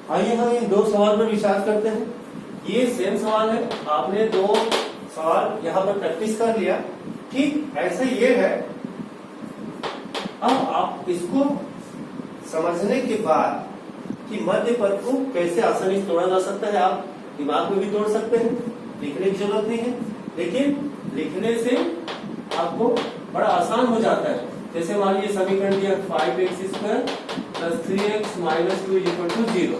आइए हम इन दो सवाल पर विचार करते हैं। ये सेम सवाल है, आपने दो सवाल यहाँ पर प्रैक्टिस कर लिया, ठीक ऐसे ये है। अब आप इसको समझने के बाद कि मध्य पद को कैसे आसानी से तोड़ा जा सकता है, आप दिमाग में भी तोड़ सकते हैं, लिखने की जरूरत नहीं है, लेकिन लिखने से आपको बड़ा आसान हो जाता है। जैसे मान लीजिए समीकरण दिया 5x² + 3x - 2 = 0।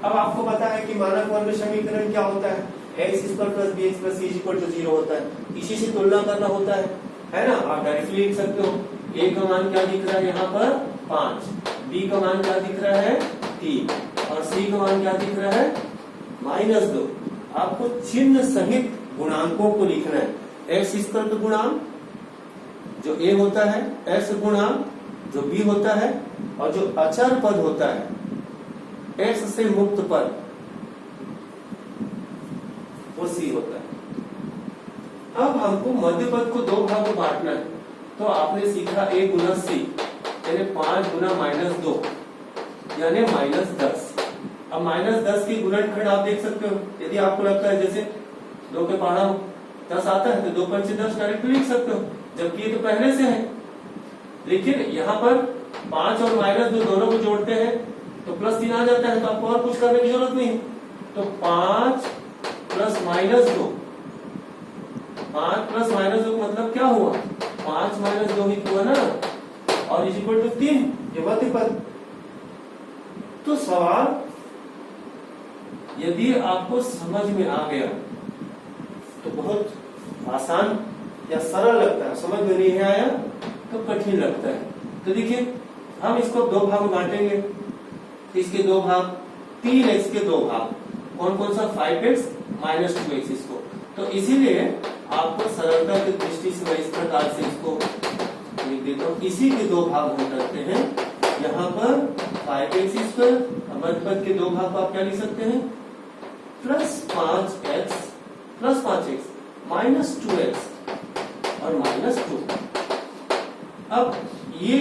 अब आपको पता है कि मानक वर्ग समीकरण क्या होता है, x² + bx + c = 0 होता है। इसी से तुलना करना होता है ना। आप डायरेक्टली लिख सकते हो, a का मान क्या दिख रहा है यहाँ पर 5, b का मान क्या दिख रहा है 3 और c का मान क्या दिख रहा है -2। आपको चिन्ह सहित गुणांकों को लिखना है। x² गुणांक जो a होता है, x गुणांक जो b होता है, और जो अचर पद होता है x से मुक्त पद वो c होता है। अब हमको मध्य पद को दो भाग में बांटना है, तो आपने सीखा a गुना c यानी 5 गुना -2 यानी -10। अब -10 की गुणनखंड आप देख सकते हो। यदि आपको लगता है जैसे 2 के पहाड़ा 10 आता है तो 2 पंचे 10 डायरेक्टली लिख सकते हो, जबकि ये तो पहले से है। लेकिन यहाँ पर 5 और -2 दोनों को जोड़ते हैं तो +3 आ जाता है, तो आपको और कुछ करने की जरूरत नहीं। तो 5 + -2, 5 + -2 मतलब क्या हुआ, 5 - 2 ही हुआ ना, और = 3, ये मध्य पद। तो सवाल यदि आपको समझ में आ गया तो बहुत आसान या सरल लगता है, समझ में नहीं आया तो कठिन लगता है। तो देखिए हम इसको दो भाग में बांटेंगे। इसके दो भाग, 3x के दो भाग, कौन कौन सा 5x - 2x इसको। तो इसीलिए आपको सरलता की दृष्टि से मैं इस प्रकार से इसको लिख देता हूँ। इसी के दो भाग हम करते हैं। यहाँ पर 5x², मध्य पद के दो भाग को आप क्या लिख सकते हैं +5x + 5x -2x और -2। अब ये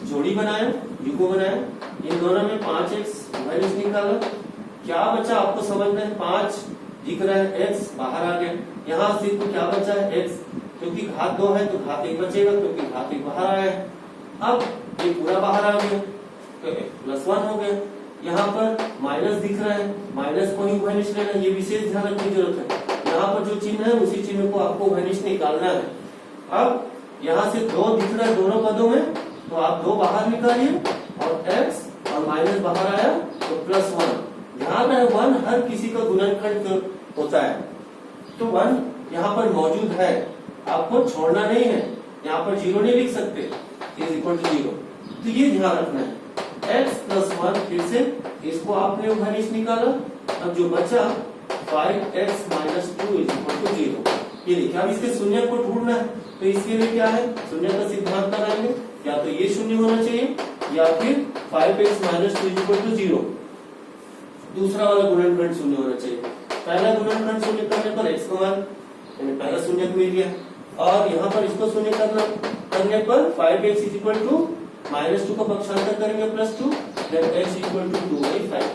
जोड़ी बनाया, युग्म बनाया, इन दोनों में 5x माइनस निकाला, क्या बचा आपको समझना है। 5 दिख रहा है, x बाहर आ गया, यहाँ सिर्फ क्या बचा है x, क्योंकि घात 2 है तो घात 1 बचेगा, क्योंकि घात 1 बाहर आया है। अब ये पूरा बाहर आ गया तो +1 हो गया। यहाँ पर माइनस दिख रहा है, माइनस को ही वनिश लेना, ये विशेष ध्यान रखने की जरूरत है। यहाँ पर जो चिन्ह है उसी चिन्ह को आपको वनिश निकालना है। अब यहाँ से 2 दिख रहा है दोनों पदों में, तो आप 2 बाहर निकालिए और x और माइनस बाहर आया तो +1। ध्यान रहे 1 हर किसी का गुणनखंड होता है, तो 1 यहाँ पर मौजूद है, आपको छोड़ना नहीं है। यहाँ पर 0 नहीं लिख सकते, = 0, तो ये ध्यान रखना है। x + 1 फिर से इसको आपने वनिश निकाला, अब जो बचा 5x - 2 = 0, ये लिखा। अब इसके शून्य को ढूंढना है, तो इसके लिए क्या है, शून्य का सिद्धांत लगाएंगे, या तो ये शून्य होना चाहिए या फिर 5x - 2 = 0। दूसरा वाला गुणनखंड शून्य होना चाहिए। पहला गुणनखंड शून्य करने पर x का मान यानी पहला शून्य मिल गया, और यहाँ पर इसको शून्य करने पर 5x = -2 का पक्षांतर करेंगे +2, then x = 2/5।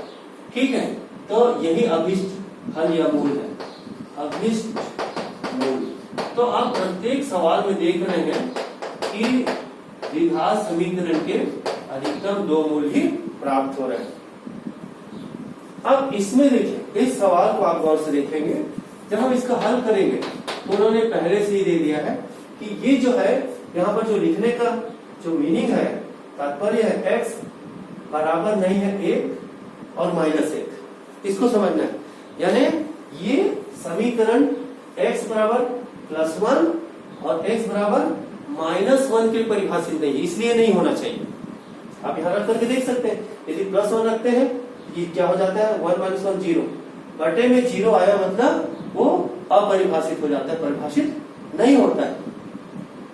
ठीक है, तो यही अभिष्ट हल या मूल है, अभिष्ट मूल। तो आप प्रत्येक सवाल में देख रहे हैं कि द्विघात समीकरण के अधिकतम 2 मूल ही प्राप्त हो रहे हैं। अब इसमें देखिए, इस सवाल को आप गौर से देखेंगे, जब हम इसका हल करेंगे तो उन्होंने पहले से ही दे दिया है कि ये जो है यहाँ पर जो लिखने का जो मीनिंग है, तात्पर्य है x बराबर नहीं है 1 और -1, इसको समझना है। यानी ये समीकरण x बराबर +1 और x बराबर -1 के परिभाषित नहीं है, इसलिए नहीं होना चाहिए। आप यहाँ रख करके देख सकते हैं, यदि +1 रखते हैं ये क्या हो जाता है 1 - 1 0, बटे में 0 आया मतलब वो अपरिभाषित हो जाता है, परिभाषित नहीं होता है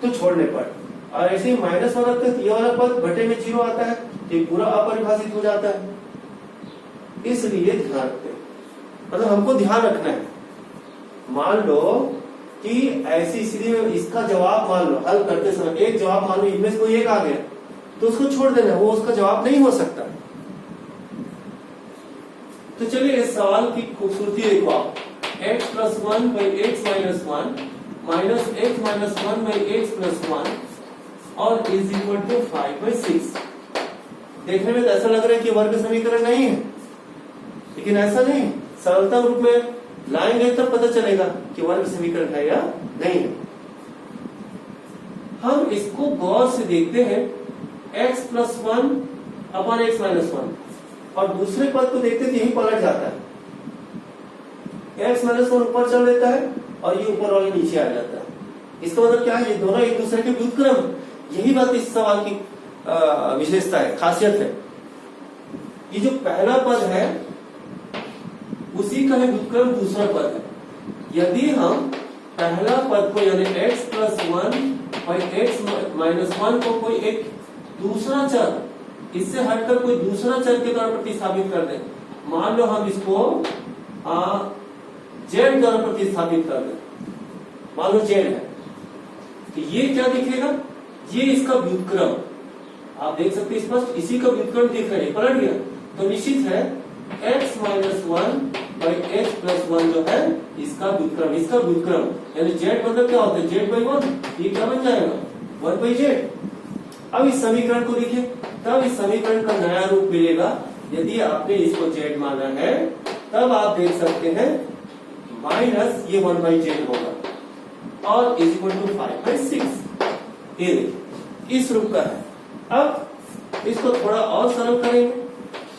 तो छोड़ने पर। और ऐसे ही -1 रखते हैं, ये वाला पद बटे में 0 आता है तो पूरा अपरिभाषित हो जाता है, इसलिए ध्यान रखते हैं। मतलब हमको ध्यान रखना है। मान लो कि ऐसी स्थिति में इसका जवाब मान लो हल करते समय एक जवाब मान लो इनमें से कोई एक आ गया तो उसको छोड़ देना, वो उसका जवाब नहीं हो सकता। तो चलिए इस सवाल की खूबसूरती देखो आप, x plus 1 by x minus 1 minus x minus 1 by x plus 1 और इज इक्वल टू 5 बाई 6। देखने में तो ऐसा लग रहा है कि वर्ग समीकरण नहीं है, लेकिन ऐसा नहीं, सरलता रूप में लाएंगे तब पता चलेगा कि वर्ग समीकरण है या नहीं है। हम इसको गौर से देखते हैं, x plus 1 upon x minus 1 और दूसरे पद को देखते तो यही पलट जाता है, x माइनस 1 ऊपर चल देता है और ये ऊपर वाले नीचे आ जाता है। इसका मतलब क्या है, ये दोनों एक दूसरे के व्युत्क्रम। यही बात इस सवाल की विशेषता है, खासियत है। ये जो पहला पद है उसी का व्युत्क्रम दूसरा पद है। यदि हम पहला पद को यानी x प्लस 1 और x माइनस 1 को कोई एक दूसरा चर, इससे हटकर कोई दूसरा चर के द्वारा प्रतिस्थापित कर दें, मान लो हम इसको z द्वारा प्रतिस्थापित कर दें, मान लो z है, तो ये क्या दिखेगा, ये इसका व्युत्क्रम। आप देख सकते हैं स्पष्ट, इसी का व्युत्क्रम दिख रहा है, पलट गया। तो निश्चित है x minus 1 by x plus 1 जो है इसका व्युत्क्रम, इसका व्युत्क्रम यानी z मतलब क्या होता है, z बाई 1, ये क्या बन जाएगा 1 बाई z। अब इस समीकरण को देखिए, तब इस समीकरण का नया रूप मिलेगा। यदि आपने इसको z माना है तब आप देख सकते हैं माइनस ये 1 बाई z होगा और इज इक्वल टू 5 बाई 6। ये देखिए इस रूप का है। अब इसको थोड़ा और सरल करेंगे,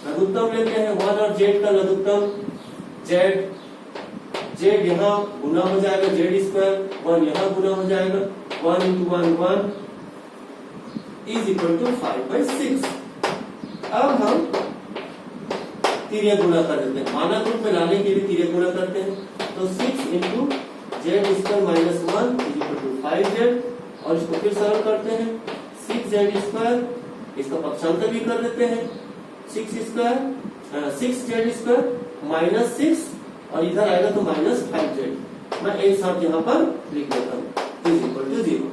लघुत्तम लेते हैं 1 और z का लघुत्तम z यहाँ गुना हो जाएगा z स्क्वायर, 1 यहाँ गुना हो जाएगा 1 into 1 is equal to 5 by 6। अब हम तिर्य गुना कर देते हैं, मानक रूप में लाने के लिए तिर्य गुना करते हैं। तो 6 into z square minus 1 is equal to 5z और इसको फिर सरल करते हैं 6z स्क्वायर, इसका पक्षांतर भी कर देते हैं 6z स्क्वायर माइनस 6 और इधर आएगा तो माइनस 5z। मैं एक साथ यहाँ पर लिख देता हूँ इज इक्वल टू 0।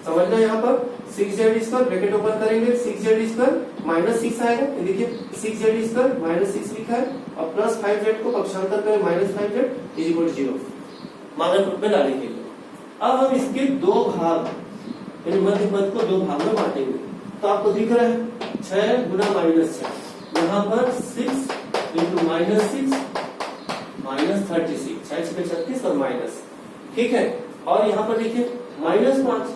समझना, यहाँ पर 6z स्क्वायर ब्रैकेट ओपन करेंगे 6z स्क्वायर माइनस 6 आएगा, देखिए 6z स्क्वायर माइनस 6 लिखा है और प्लस 5z को पक्षांतर करें minus 5z is equal to 0 मानक रूप में लाने के लिए। अब हम इसके दो भाग यानी मध्य पद को दो भाग में बांटेंगे। तो आपको दिख रहा है 6 गुना माइनस 6, यहाँ पर 6 इंटू माइनस 6 माइनस 36, 6 6 36 और माइनस, ठीक है। और यहाँ पर देखिए माइनस 5,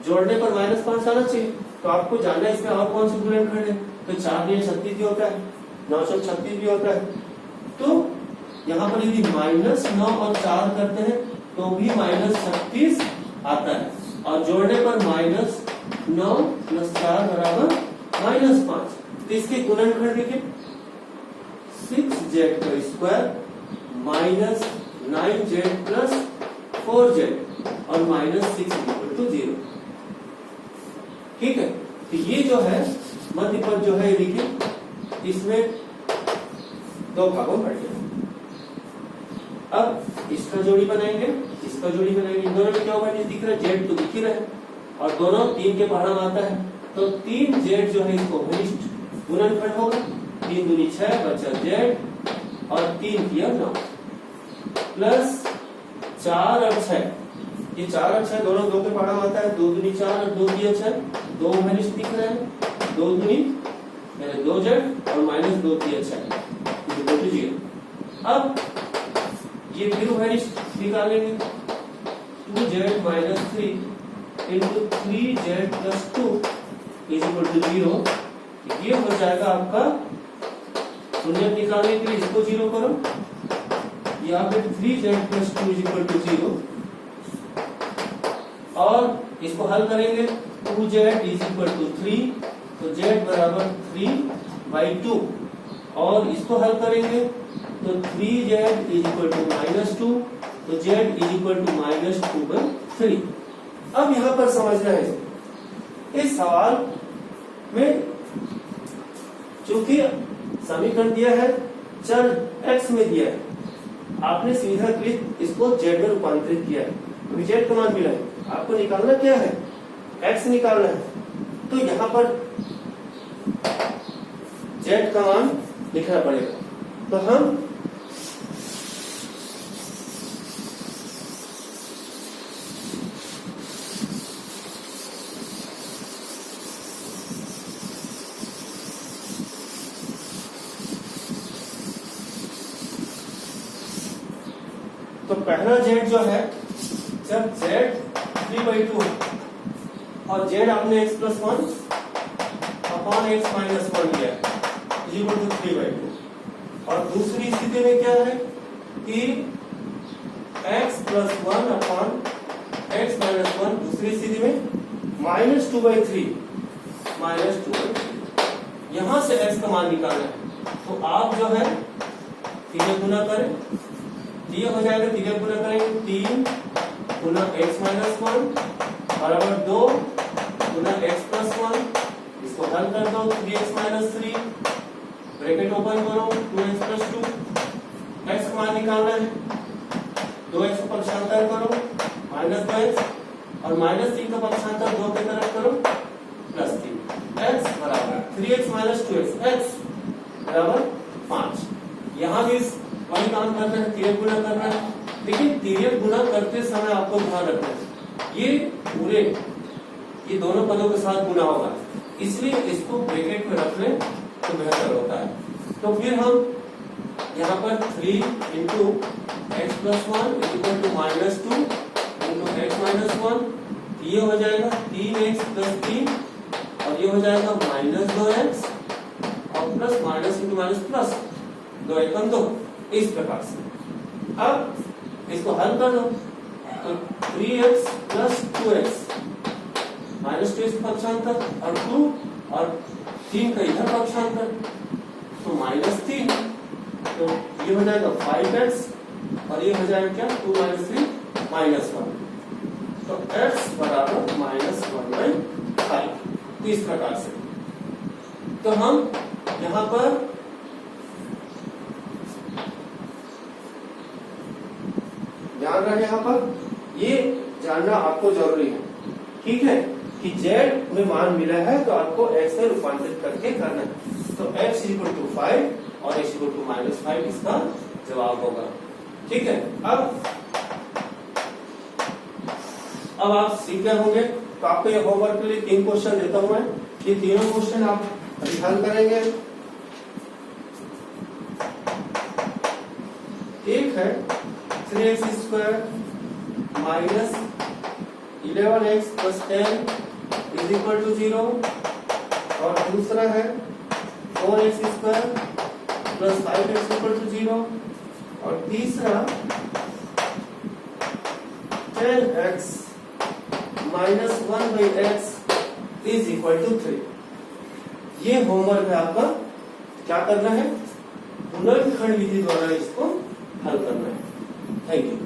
जोड़ने पर माइनस 5 आना चाहिए। तो आपको जानना है इसमें और कौन से गुणनखंड है, तो 4 में 36 भी होता है, 9 से 36 भी होता है। तो यहाँ पर यदि माइनस 9 और 4 करते हैं तो भी माइनस 36 आता है और जोड़ने पर माइनस 9 प्लस 4 बराबर माइनस 5। तो इसके गुणनखंड देखिए 6z का square minus 9z plus 4z और माइनस 6 इक्वल टू 0, ठीक है। तो ये जो है मध्य पद जो है देखिए इसमें दो भागों में बढ़ गया। अब इसका जोड़ी बनाएंगे, इसका जोड़ी बनाएंगे, इन दोनों में क्या होगा, दिख रहा है जेड तो दिख ही रहा है और दोनों 3 के पहाड़ा में आता है। तो 3z जो है इसको घनिष्ठ गुणनखंड होगा, 3 दूनी 6 बचा z और 3 किया 9 प्लस 4 और 6, ये 4 और 6 दोनों 2 के पहाड़ा में आता है, 2 दूनी 4 और 2 किया 6, 2 घनिष्ठ दिख रहे हैं, 2 दूनी यानी 2z और माइनस 2 किया 6 0। अब ये फिर घनिष्ठ निकालेंगे 2z minus 3 into 3z plus 2 is equal to 0। ये हो जाएगा आपका शून्य निकालने के लिए इसको 0 करो, यहाँ पे 3z plus 2 is equal to 0 और इसको हल करेंगे 2z इज इक्वल टू 3, तो z बराबर 3 बाई 2 और इसको हल करेंगे तो 3z is equal to minus 2, तो z is equal to minus 2 by 3। अब यहाँ पर समझना है इस सवाल में चूंकि समीकरण दिया है चर x में दिया है, आपने सीधाकृत इसको z में रूपांतरित किया है, z का मान मिला है, आपको निकालना क्या है, x निकालना है। तो यहाँ पर z का मान लिखना पड़ेगा, तो हम तो पहला z जो है, जब z 3/2 है और z आपने x + 1 अपॉन x - 1 लिया इक्वल टू 3/2, और दूसरी स्थिति में क्या है कि x + 1 अपॉन x - 1, दूसरी स्थिति में -2/3 यहां से x का मान निकालना है। तो आप जो है तीन गुना करें, ये हो जाएगा, तीन गुना करेंगे 3 गुना x - 1 बराबर 2 गुना x + 1, इसको हल कर दो 3x - 3 ब्रैकेट ओपन करो 2x + 2, x का मान निकालना है, 2x को पक्षांतर करो -2x और -3 का पक्षांतर 2 की तरफ करो +3, x बराबर 3x - 2x, x बराबर 5। यहाँ भी वही काम करना है, तिर्यक गुना करना है, लेकिन तिर्यक गुना करते समय आपको ध्यान रखना है ये दोनों पदों के साथ गुना होगा, इसलिए इसको ब्रैकेट में रख लें तो बेहतर होता है। तो फिर हम यहाँ पर 3 × x + 1 = -2 × x - 1, ये हो जाएगा 3x + 3 और ये हो जाएगा -2x और plus minus into minus plus 2 × 2, इस प्रकार से। अब इसको हल कर दो तो 3x + 2x -2 पक्षांतर और 2 और 3 का इधर पक्षांतर तो -3, तो ये हो जाएगा 5x और ये हो जाएगा क्या 2 - 3 -1, तो x बराबर -1/5, इस प्रकार से। तो हम यहाँ पर ध्यान रहे, यहाँ पर ये जानना आपको जरूरी है, ठीक है, कि z में मान मिला है तो आपको x में रूपांतरित करके करना है। तो x = 5 और x = -5 इसका जवाब होगा, ठीक है। अब आप सीख गए होंगे, तो आपको ये होमवर्क के लिए 3 क्वेश्चन देता हूं मैं, ये तीनों क्वेश्चन आप हल करेंगे। एक है 3x² - 11x + 10 = 0, और दूसरा है 4x² + 5x = 0, और तीसरा 10x - 1/x = 3। ये होमवर्क है आपका, क्या करना है, पुनर्विखंड विधि द्वारा इसको हल करना है। Thank you.